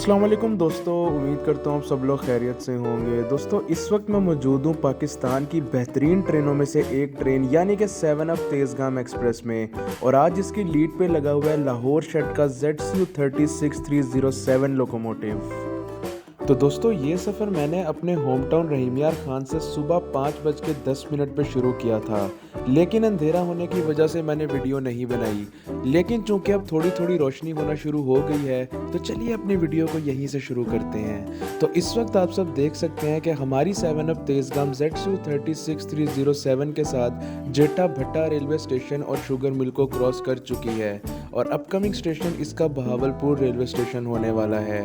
अस्सलाम वालेकुम दोस्तों, उम्मीद करता हूँ आप सब लोग खैरियत से होंगे। दोस्तों इस वक्त मैं मौजूद हूँ पाकिस्तान की बेहतरीन ट्रेनों में से एक ट्रेन यानी कि 7 अप तेज़गाम एक्सप्रेस में। और आज इसकी लीड पे लगा हुआ है लाहौर शेड का ZCU 36307 लोकोमोटिव। तो दोस्तों ये सफ़र मैंने अपने होम टाउन रहीमियार खान से सुबह 5:10 पे शुरू किया था, लेकिन अंधेरा होने की वजह से मैंने वीडियो नहीं बनाई। लेकिन चूंकि अब थोड़ी थोड़ी रोशनी होना शुरू हो गई है तो चलिए अपनी वीडियो को यहीं से शुरू करते हैं। तो इस वक्त आप सब देख सकते हैं कि हमारी 7 अप तेज़गाम ZCU 36307 के साथ जेठा भट्टा रेलवे स्टेशन और शुगर मिल को क्रॉस कर चुकी है और अपकमिंग स्टेशन इसका बहावलपुर रेलवे स्टेशन होने वाला है।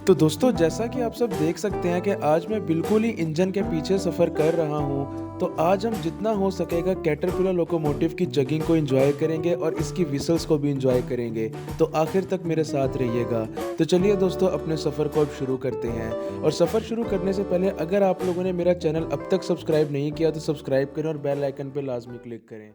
तो दोस्तों जैसा कि आप सब देख सकते हैं कि आज मैं बिल्कुल ही इंजन के पीछे सफ़र कर रहा हूं, तो आज हम जितना हो सकेगा कैटरपिलर लोकोमोटिव की जगिंग को एंजॉय करेंगे और इसकी विसल्स को भी एंजॉय करेंगे। तो आखिर तक मेरे साथ रहिएगा। तो चलिए दोस्तों अपने सफ़र को अब शुरू करते हैं। और सफ़र शुरू करने से पहले अगर आप लोगों ने मेरा चैनल अब तक सब्सक्राइब नहीं किया तो सब्सक्राइब करें और बेल आइकन पर लाजमी क्लिक करें।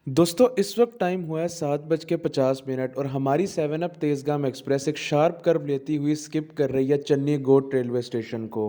दोस्तों इस वक्त टाइम हुआ है 7:50 और हमारी 7 अप तेज़गाम एक्सप्रेस एक शार्प कर्व लेती हुई स्किप कर रही है चन्नी गोट रेलवे स्टेशन को।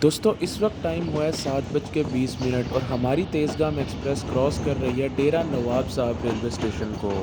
दोस्तों इस वक्त टाइम हुआ है 7:20 और हमारी तेज़गाम एक्सप्रेस क्रॉस कर रही है डेरा नवाब साहब रेलवे स्टेशन को।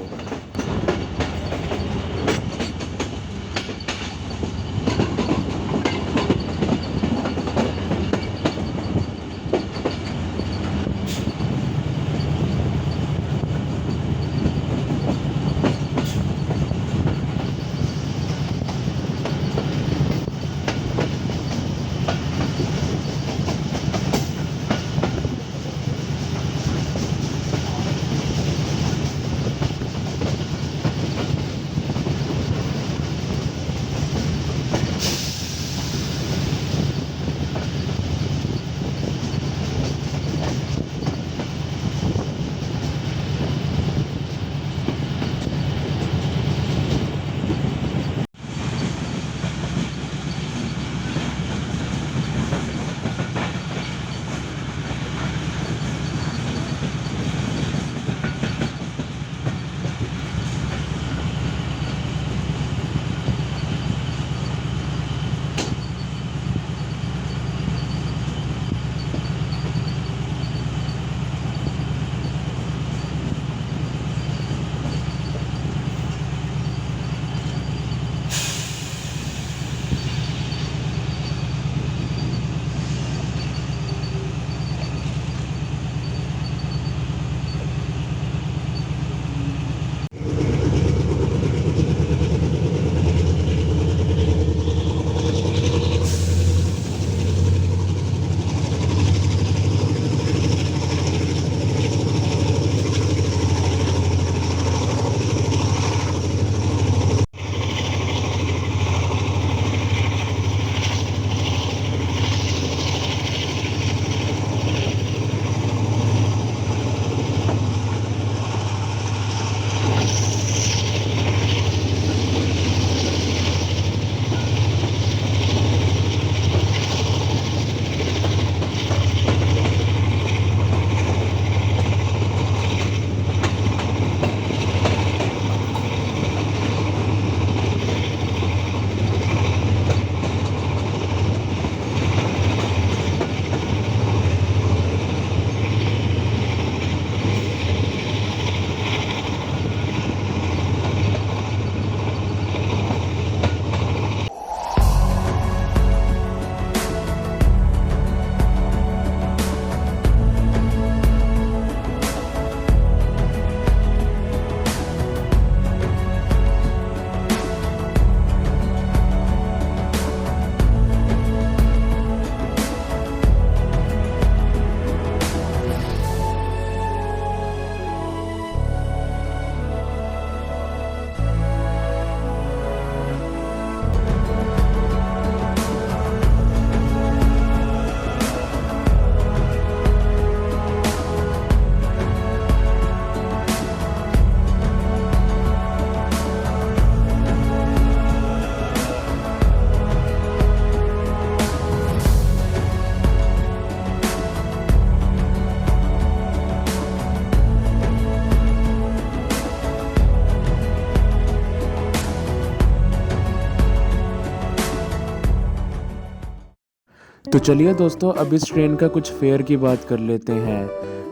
तो चलिए दोस्तों अब इस ट्रेन का कुछ फेयर की बात कर लेते हैं।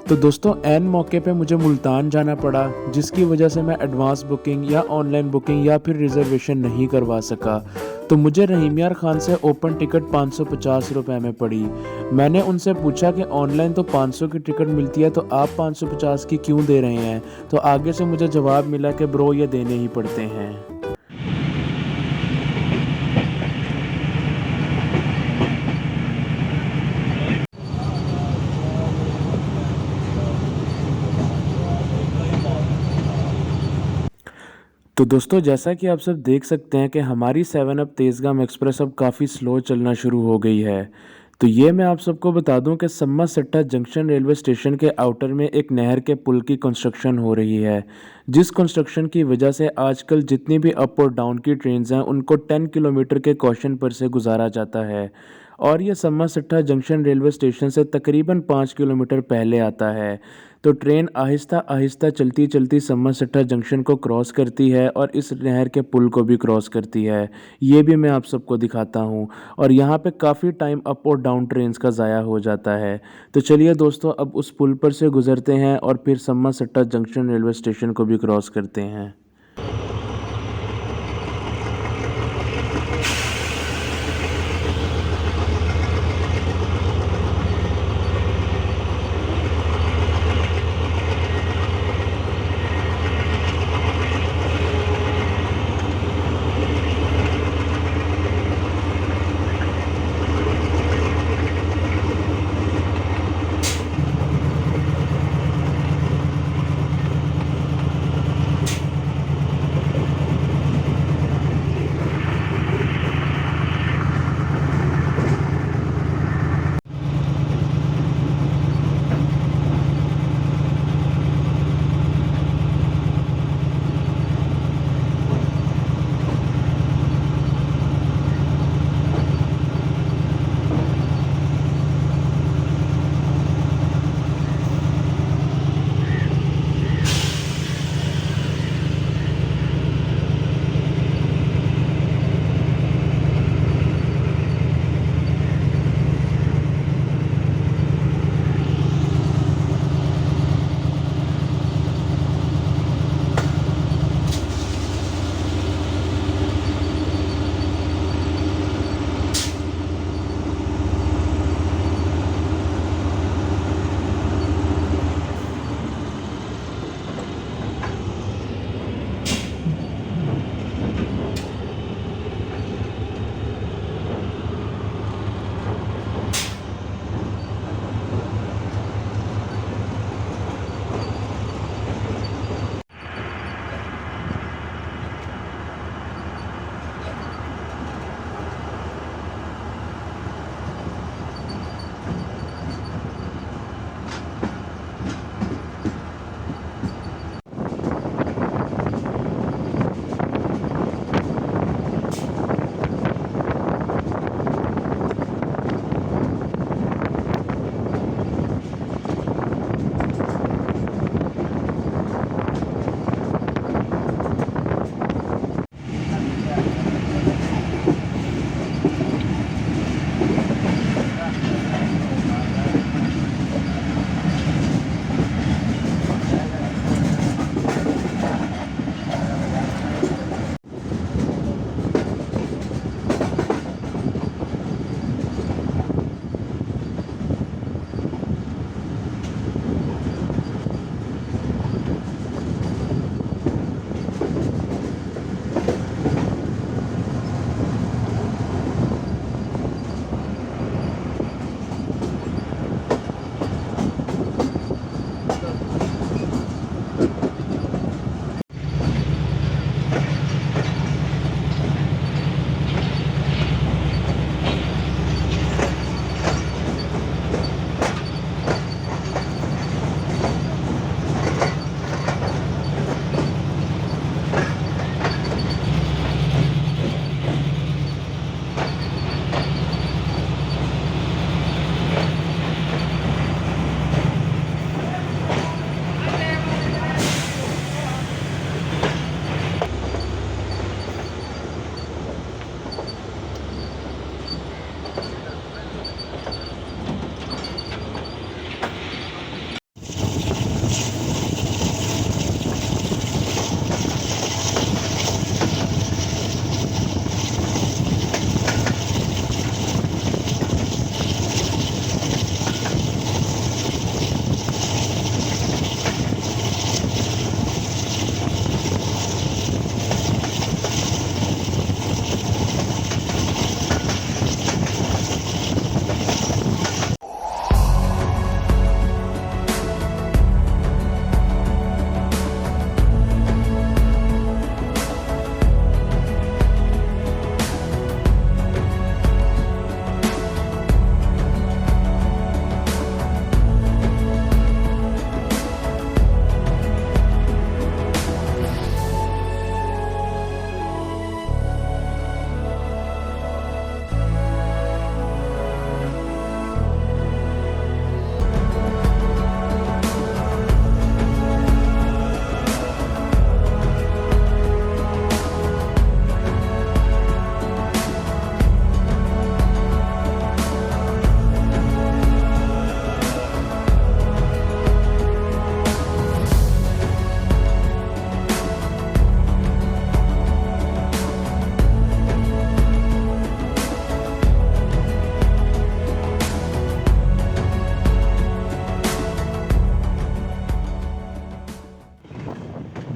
तो दोस्तों ऐन मौके पे मुझे मुल्तान जाना पड़ा, जिसकी वजह से मैं एडवांस बुकिंग या ऑनलाइन बुकिंग या फिर रिजर्वेशन नहीं करवा सका। तो मुझे रहीम यार खान से ओपन टिकट 550 रुपये में पड़ी। मैंने उनसे पूछा कि ऑनलाइन तो 500 की टिकट मिलती है, तो आप 550 की क्यों दे रहे हैं। तो आगे से मुझे जवाब मिला कि ब्रो ये देने ही पड़ते हैं। तो दोस्तों जैसा कि आप सब देख सकते हैं कि हमारी 7 अप तेज़गाम एक्सप्रेस अब काफ़ी स्लो चलना शुरू हो गई है। तो ये मैं आप सबको बता दूं कि सम्मा सट्टा जंक्शन रेलवे स्टेशन के आउटर में एक नहर के पुल की कंस्ट्रक्शन हो रही है, जिस कंस्ट्रक्शन की वजह से आजकल जितनी भी अप और डाउन की ट्रेन्स हैं उनको 10 किलोमीटर के कॉशन पर से गुजारा जाता है। और ये सम्मा-सट्टा जंक्शन रेलवे स्टेशन से तकरीबन 5 किलोमीटर पहले आता है। तो ट्रेन आहिस्ता-आहिस्ता चलती-चलती सम्मा-सट्टा जंक्शन को क्रॉस करती है और इस नहर के पुल को भी क्रॉस करती है। ये भी मैं आप सबको दिखाता हूँ और यहाँ पे काफ़ी टाइम अप और डाउन ट्रेन्स का ज़ाया हो जाता है। तो चलिए दोस्तों अब उस पुल पर से गुज़रते हैं और फिर सम्मा-सट्टा जंक्शन रेलवे स्टेशन को भी क्रॉस करते हैं।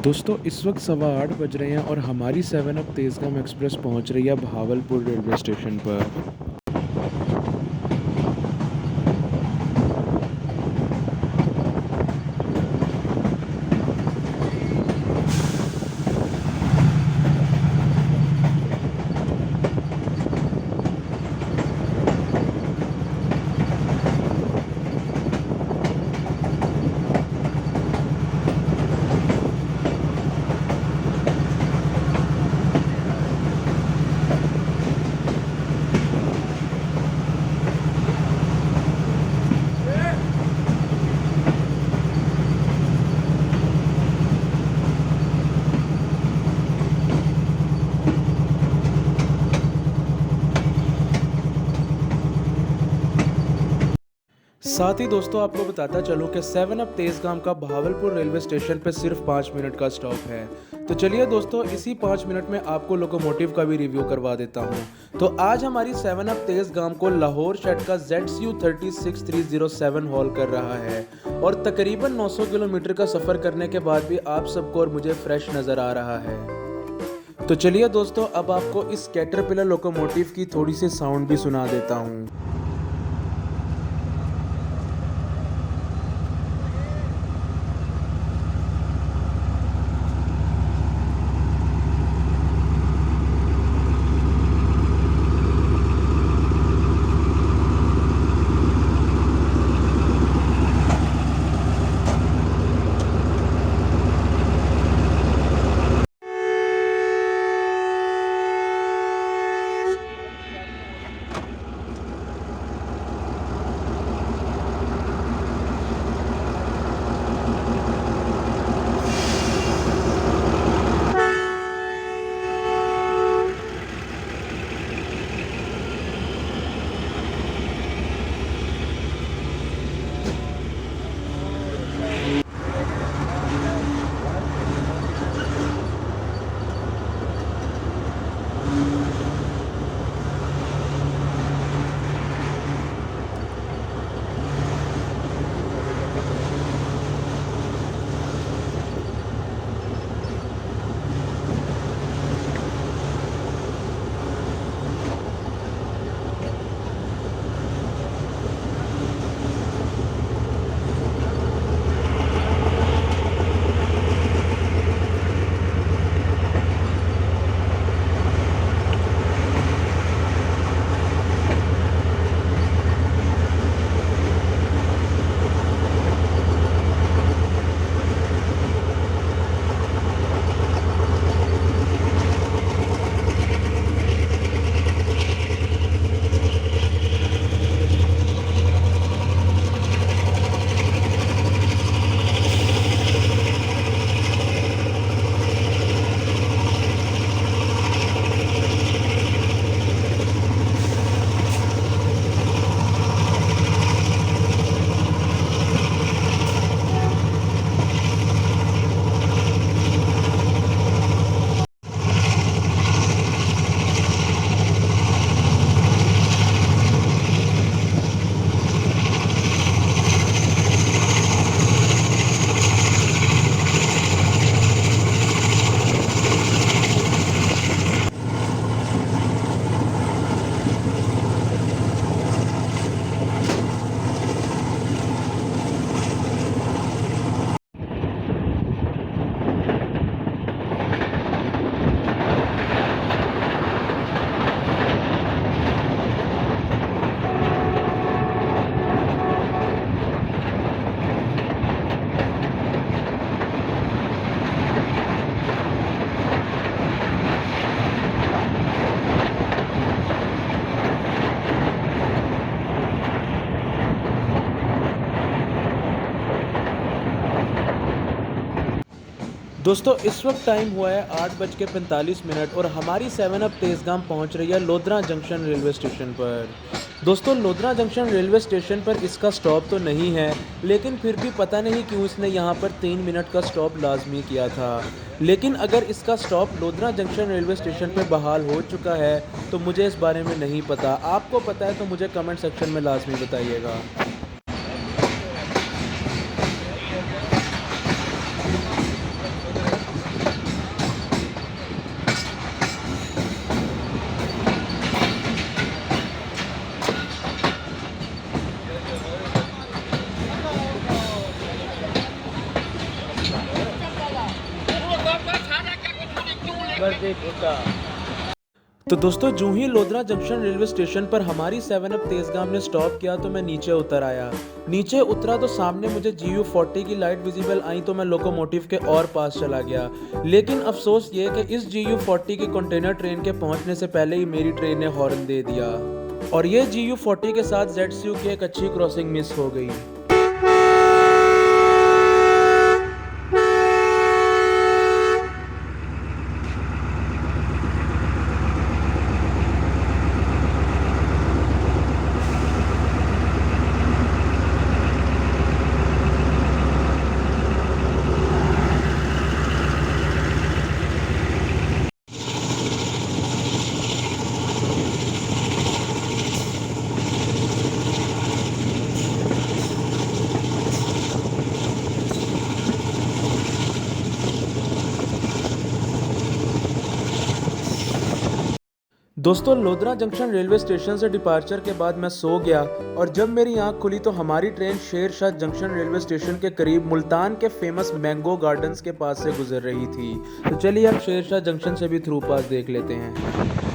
दोस्तों इस वक्त 8:15 बज रहे हैं और हमारी 7 अप तेज़गाम एक्सप्रेस पहुंच रही है बहावलपुर रेलवे स्टेशन पर। साथ ही दोस्तों आपको बताता चलूं कि 7 अप तेज़गाम का बहावलपुर रेलवे स्टेशन पर सिर्फ 5 मिनट का स्टॉप है। तो चलिए दोस्तों इसी 5 मिनट में आपको लोकोमोटिव का भी रिव्यू करवा देता हूं। तो आज हमारी 7 अप तेज़गाम को लाहौर शेड का ZCU 36307 हॉल कर रहा है और तकरीबन 900 किलोमीटर का सफ़र करने के बाद भी आप सबको और मुझे फ्रेश नज़र आ रहा है। तो चलिए दोस्तों अब आपको इस कैटरपिलर लोकोमोटिव की थोड़ी सी साउंड भी सुना देता हूँ। दोस्तों इस वक्त टाइम हुआ है 8:45 और हमारी 7 अप तेज़गाम पहुंच रही है लोधरा जंक्शन रेलवे स्टेशन पर। दोस्तों लोधरा जंक्शन रेलवे स्टेशन पर इसका स्टॉप तो नहीं है, लेकिन फिर भी पता नहीं क्यों इसने यहां पर 3 मिनट का स्टॉप लाजमी किया था। लेकिन अगर इसका stop Lodhran junction railway station पर बहाल हो चुका है तो मुझे इस बारे में नहीं पता। आपको पता है तो मुझे कमेंट सेक्शन में लाजमी बताइएगा। तो दोस्तों जूं ही लोधरा जंक्शन रेलवे स्टेशन पर हमारी 7 अप तेजगाम ने स्टॉप किया तो मैं नीचे उतर आया। नीचे उतरा तो सामने मुझे GU40 की लाइट विजिबल आई तो मैं लोकोमोटिव के और पास चला गया। लेकिन अफसोस ये कि इस GU40 की कंटेनर ट्रेन के पहुंचने से पहले ही मेरी ट्रेन ने हॉर्न दे दिया और ये GU40 के साथ ZCU की एक अच्छी क्रॉसिंग मिस हो गई। दोस्तों लोधरा जंक्शन रेलवे स्टेशन से डिपार्चर के बाद मैं सो गया और जब मेरी आंख खुली तो हमारी train Shershah junction railway station के करीब मुल्तान के फेमस मैंगो गार्डन्स के पास से गुजर रही थी। तो चलिए अब शेरशाह जंक्शन से भी थ्रू पास देख लेते हैं।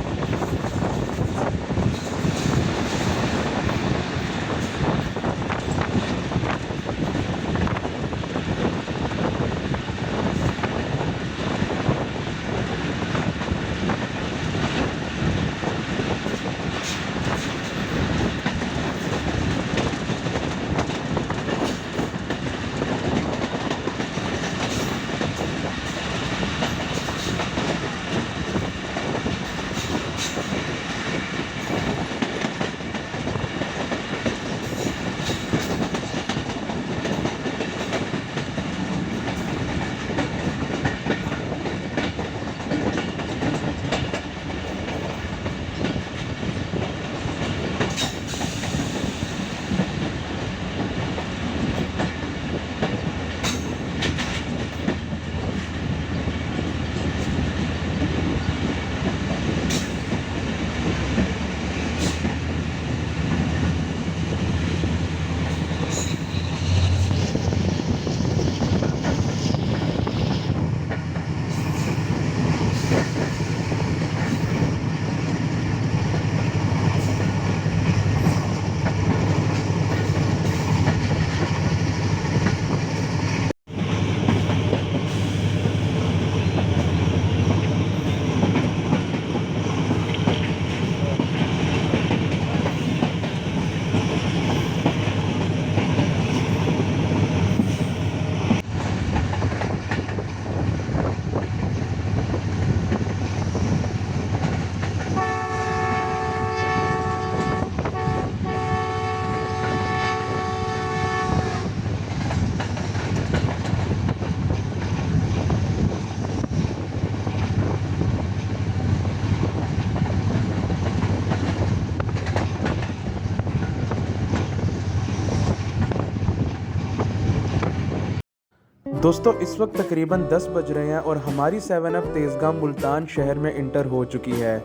दोस्तों इस वक्त तकरीबन 10 बज रहे हैं और हमारी 7 अप तेजगाम मुल्तान शहर में इंटर हो चुकी है।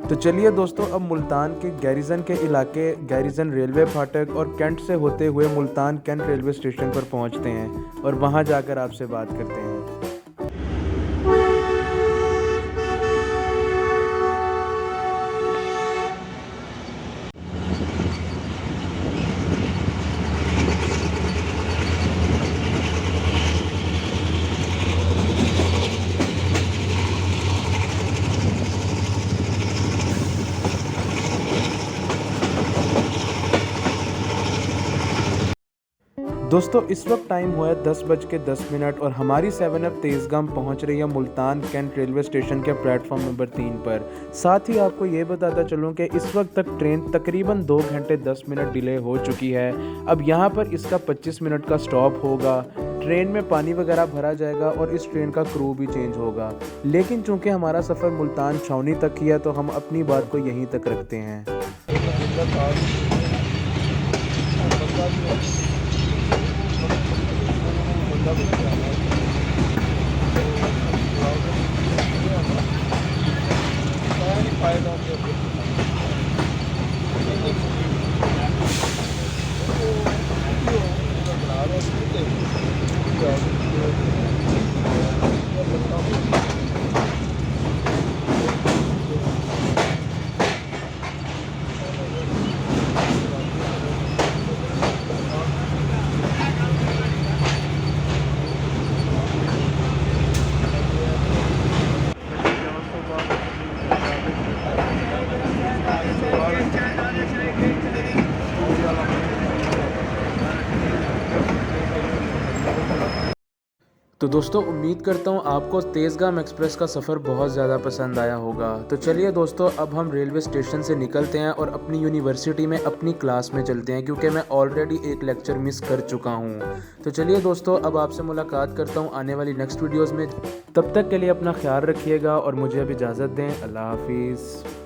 तो चलिए दोस्तों अब मुल्तान के गैरिजन के इलाके गैरिजन रेलवे फाटक और कैंट से होते हुए मुल्तान कैंट रेलवे स्टेशन पर पहुंचते हैं और वहां जाकर आपसे बात करते हैं। दोस्तों इस वक्त टाइम हुआ है 10:10 और हमारी 7 अप तेजगाम पहुंच रही है मुल्तान कैंट रेलवे स्टेशन के प्लेटफॉर्म नंबर 3 पर। साथ ही आपको ये बताता चलूं कि इस वक्त तक ट्रेन तकरीबन 2 घंटे 10 मिनट डिले हो चुकी है। अब यहाँ पर इसका 25 मिनट का स्टॉप होगा, ट्रेन में पानी वगैरह भरा जाएगा और इस ट्रेन का क्रू भी चेंज होगा। लेकिन चूंकि हमारा सफ़र मुल्तान छावनी तक ही है तो हम अपनी बात को यहीं तक रखते हैं। तो दोस्तों उम्मीद करता हूँ आपको तेज़गाम एक्सप्रेस का सफ़र बहुत ज़्यादा पसंद आया होगा। तो चलिए दोस्तों, अब हम रेलवे स्टेशन से निकलते हैं और अपनी यूनिवर्सिटी में अपनी क्लास में चलते हैं, क्योंकि मैं ऑलरेडी एक लेक्चर मिस कर चुका हूँ। तो चलिए दोस्तों, अब आपसे मुलाकात करता हूँ आने वाली नेक्स्ट वीडियोज़ में। तब तक के लिए अपना ख्याल रखिएगा और मुझे अब इजाज़त दें। अल्लाह हाफिज़।